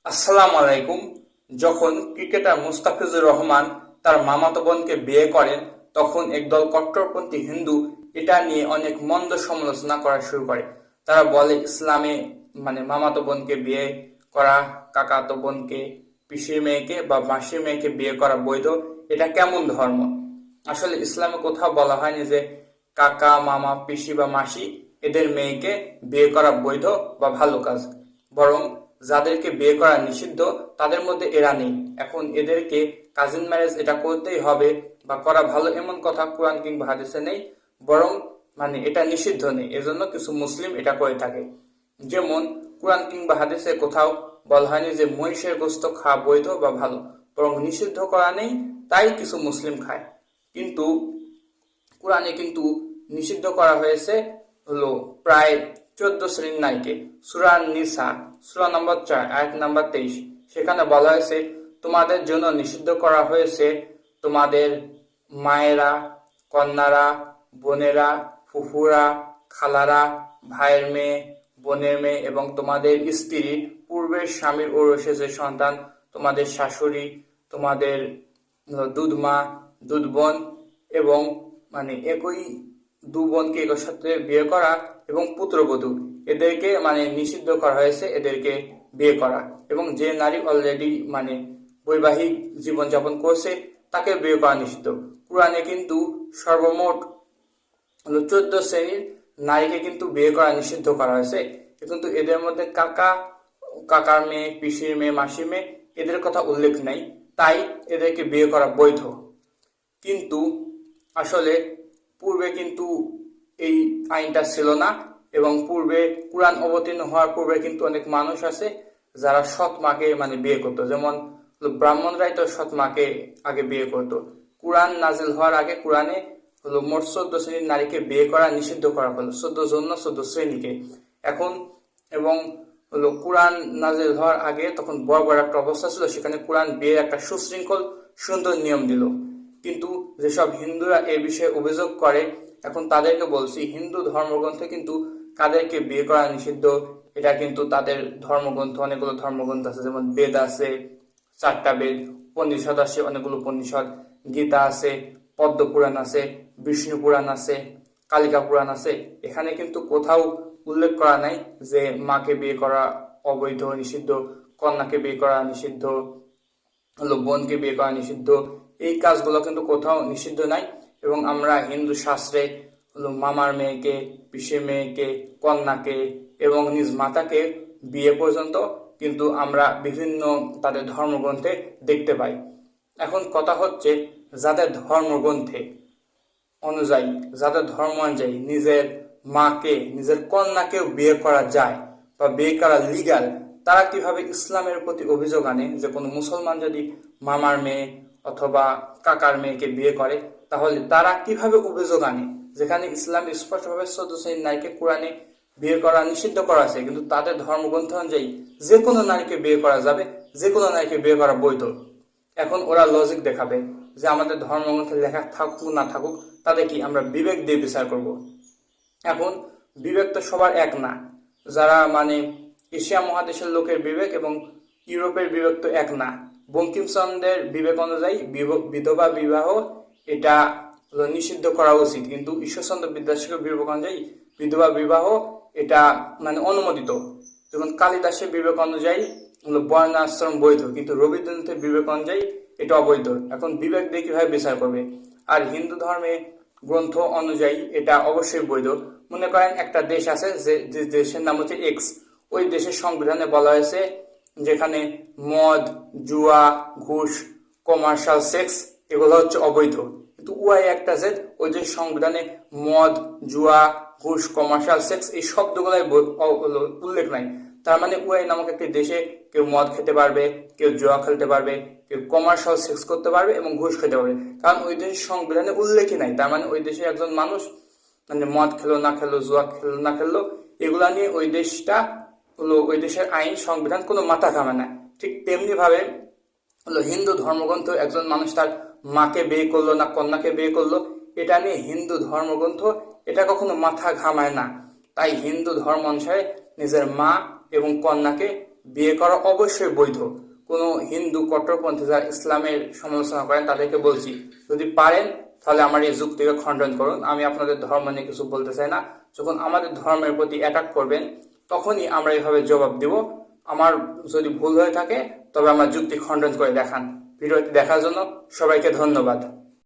আসসালামু আলাইকুম। যখন ক্রিকেটার মুস্তাফিজুর রহমান তার মামাতো বোনকে বিয়ে করেন, তখন একদল কট্টরপন্থী হিন্দু এটা নিয়ে অনেক মন্দ সমালোচনা করা শুরু করে। তারা বলে ইসলামে মামাতো বোনকে বিয়ে করা, কাকাতো বোনকে, পিসির মেয়েকে বা মাসির মেয়েকে বিয়ে করা বৈধ। এটা কেমন ধর্ম? আসলে ইসলামে কোথাও বলা হয়নি যে কাকা, মামা, পিসি বা মাসি এদের মেয়েকে বিয়ে করা বৈধ বা ভালো কাজ। বরং যাদেরকে বিয়ে করা নিষিদ্ধ তাদের মধ্যে এরা নেই। এখন এদেরকে কাজিন ম্যারেজ এটা করতেই হবে বা করা ভালো এমন কথা কোরআন কিংবা হাদিসে নেই। বরং এটা নিষিদ্ধ নেই, এজন্য কিছু মুসলিম এটা করে থাকে। যেমন কোরআন কিংবা হাদিসে কোথাও বলা হয়নি যে মহিষের গোস্ত খাওয়া বৈধ বা ভালো, বরং নিষিদ্ধ করা নেই, তাই কিছু মুসলিম খায়। কিন্তু কোরআনে কিন্তু নিষিদ্ধ করা হয়েছে হলো প্রায় 14 শ্রেণীর নারীকে। সূরা নিসা সূরা নম্বর 4 আয়াত নম্বর 23, সেখানে বলা হয়েছে তোমাদের জন্য নিষিদ্ধ করা হয়েছে তোমাদের মায়েরা, কন্যারা, বোনেরা, ফুফুরা, খালারা, ভাইয়ের মেয়ে, বোনের মেয়ে এবং তোমাদের স্ত্রী, পূর্বের স্বামীর ঔরসে যে সন্তান, তোমাদের শাশুড়ি, তোমাদের দুধ মা, দুধ বোন এবং একই দু বোনকে একর সাথে বিয়ে করা এবং পুত্রবধূ এদেরকে নিষিদ্ধ করা হয়েছে এদেরকে বিয়ে করা। এবং যে নারী অলরেডি বৈবাহিক জীবনযাপন করছে তাকে বিয়ে করা নিষিদ্ধ। কোরআনে কিন্তু সর্বমোট 14 শ্রেণীর নারীকে কিন্তু বিয়ে করা নিষিদ্ধ করা হয়েছে। কিন্তু এদের মধ্যে কাকার মেয়ে, পিসির মেয়ে, মাসির মেয়ে এদের কথা উল্লেখ নাই, তাই এদেরকে বিয়ে করা বৈধ। কিন্তু আসলে পূর্বে কিন্তু এই আইনটা ছিল না, এবং পূর্বে কোরআন অবতীর্ণ হওয়ার পূর্বে কিন্তু অনেক মানুষ আছে যারা সৎ মাকে বিয়ে করতো। যেমন ব্রাহ্মণরাই তো সৎ মাকে আগে বিয়ে করতো। কোরআন নাজিল হওয়ার আগে কোরআনে মোট 14 শ্রেণীর নারীকে বিয়ে করা নিষিদ্ধ করা হলো, 14 শ্রেণীকে। এখন এবং কোরআন নাজিল হওয়ার আগে তখন বড় বড় একটা অবস্থা ছিল, সেখানে কোরআন বিয়ের একটা সুশৃঙ্খল সুন্দর নিয়ম দিল। কিন্তু যেসব হিন্দুরা এ বিষয়ে অভিযোগ করে, এখন তাদেরকে বলছি হিন্দু ধর্মগ্রন্থে কিন্তু কাদেরকে বিয়ে করা নিষিদ্ধ এটা কিন্তু তাদের ধর্মগ্রন্থ, অনেকগুলো ধর্মগ্রন্থ আছে, যেমন বেদ আছে 4টা বেদ, উপনিষদ আছে অনেকগুলো উপনিষদ, গীতা আছে, পদ্ম পুরাণ আছে, বিষ্ণু পুরাণ আছে, কালিকা পুরাণ আছে। এখানে কিন্তু কোথাও উল্লেখ করা নাই যে মাকে বিয়ে করা অবৈধ, নিষিদ্ধ, কন্যাকে বিয়ে করা নিষিদ্ধ, বোনকে বিয়ে করা নিষিদ্ধ। এই কাজগুলো কিন্তু কোথাও নিষিদ্ধ নাই। এবং আমরা হিন্দু শাস্ত্রে মামার মেয়েকে, পিসির মেয়েকে, কন্যাকে এবং নিজ মাতাকে বিয়ে পর্যন্ত কিন্তু আমরা বিভিন্ন তাদের ধর্মগ্রন্থে দেখতে পাই। এখন কথা হচ্ছে যাদের ধর্মগ্রন্থে অনুযায়ী, যাদের ধর্ম অনুযায়ী নিজের মাকে, নিজের কন্যাকেও বিয়ে করা যায় বা বিয়ে করা লিগ্যাল, তারা কিভাবে ইসলামের প্রতি অভিযোগ আনে যে কোনো মুসলমান যদি মামার মেয়ে অথবা কাকার মেয়েকে বিয়ে করে, তাহলে তারা কিভাবে অভিযোগ আনে যেখানে ইসলাম স্পষ্টভাবে 14 শ্রেণীর নারীকে কোরআনে বিয়ে করা নিষিদ্ধ করা আছে, কিন্তু তাদের ধর্মগ্রন্থ অনুযায়ী যে কোনো নারীকে বিয়ে করা যাবে, যে কোনো নারীকে বিয়ে করা বৈধ। এখন ওরা লজিক দেখাবে যে আমাদের ধর্মগ্রন্থে লেখা থাকুক না থাকুক তাদের কি, আমরা বিবেক দিয়ে বিচার করব। এখন বিবেক তো সবার এক না। যারা এশিয়া মহাদেশের লোকের বিবেক এবং ইউরোপের বিবেক তো এক না। বঙ্কিমচন্দ্রের বিবেক অনুযায়ী বিধবা বিবাহ এটা নিষিদ্ধ করা উচিত, কিন্তু ঈশ্বরচন্দ্র বিদ্যাসাগরের বিবেক অনুযায়ী বিধবা বিবাহ এটা অনুমোদিত। যেমন কালিদাসের বিবেক অনুযায়ী বর্ণাশ্রম বৈধ, কিন্তু রবীন্দ্রনাথের বিবেক অনুযায়ী এটা অবৈধ। এখন বিবেক দিয়ে কিভাবে বিচার করবে? আর হিন্দু ধর্মে গ্রন্থ অনুযায়ী এটা অবশ্যই বৈধ। মনে করেন একটা দেশ আছে যে দেশের নাম হচ্ছে এক্স, ওই দেশের সংবিধানে বলা হয়েছে যেখানে মদ, জুয়া, ঘুষ, কমার্শিয়াল সেক্স এগুলো হচ্ছে অবৈধ। কিন্তু ওয়াই একটা যে ওই দেশের সংবিধানে মদ, জুয়া, ঘুষ, কমার্শিয়াল সেক্স এই শব্দগুলাই উল্লেখ নাই। তার ওয়াই নামক একটি দেশে কেউ মদ খেতে পারবে, কেউ জুয়া খেলতে পারবে, কেউ কমার্শিয়াল সেক্স করতে পারবে এবং ঘুষ খেতে পারবে, কারণ ওই দেশের সংবিধানে উল্লেখই নাই। তার ওই দেশে একজন মানুষ মদ খেলো না খেলো, জুয়া খেলো না খেললো, এগুলা নিয়ে ওই দেশটা ওই দেশের আইন সংবিধান কোনো মাথা ঘামে না। ঠিক তেমনি ভাবে হিন্দু ধর্মগ্রন্থ একজন মানুষ তার মাকে বিয়ে করলো না কন্যাকে বিয়ে করলো, এটা নিয়ে হিন্দু ধর্মগ্রন্থ এটা কখনো মাথা ঘামায় না। তাই হিন্দু ধর্ম অনুসারে নিজের মা এবং কন্যাকে বিয়ে করা অবশ্যই বৈধ। কোনো হিন্দু কট্টরপন্থী যারা ইসলামের সমালোচনা করেন তাদেরকে বলছি, যদি পারেন তাহলে আমার এই যুক্তিকে খণ্ডন করুন। আমি আপনাদের ধর্ম নিয়ে কিছু বলতে চাই না। যখন আমাদের ধর্মের প্রতি অ্যাটাক করবেন তখনই আমরা এইভাবে জবাব দিব। আমার যদি ভুল হয়ে থাকে তবে আমার যুক্তি খণ্ডন করে দেখান। ভিডিওটি দেখার জন্য সবাইকে ধন্যবাদ।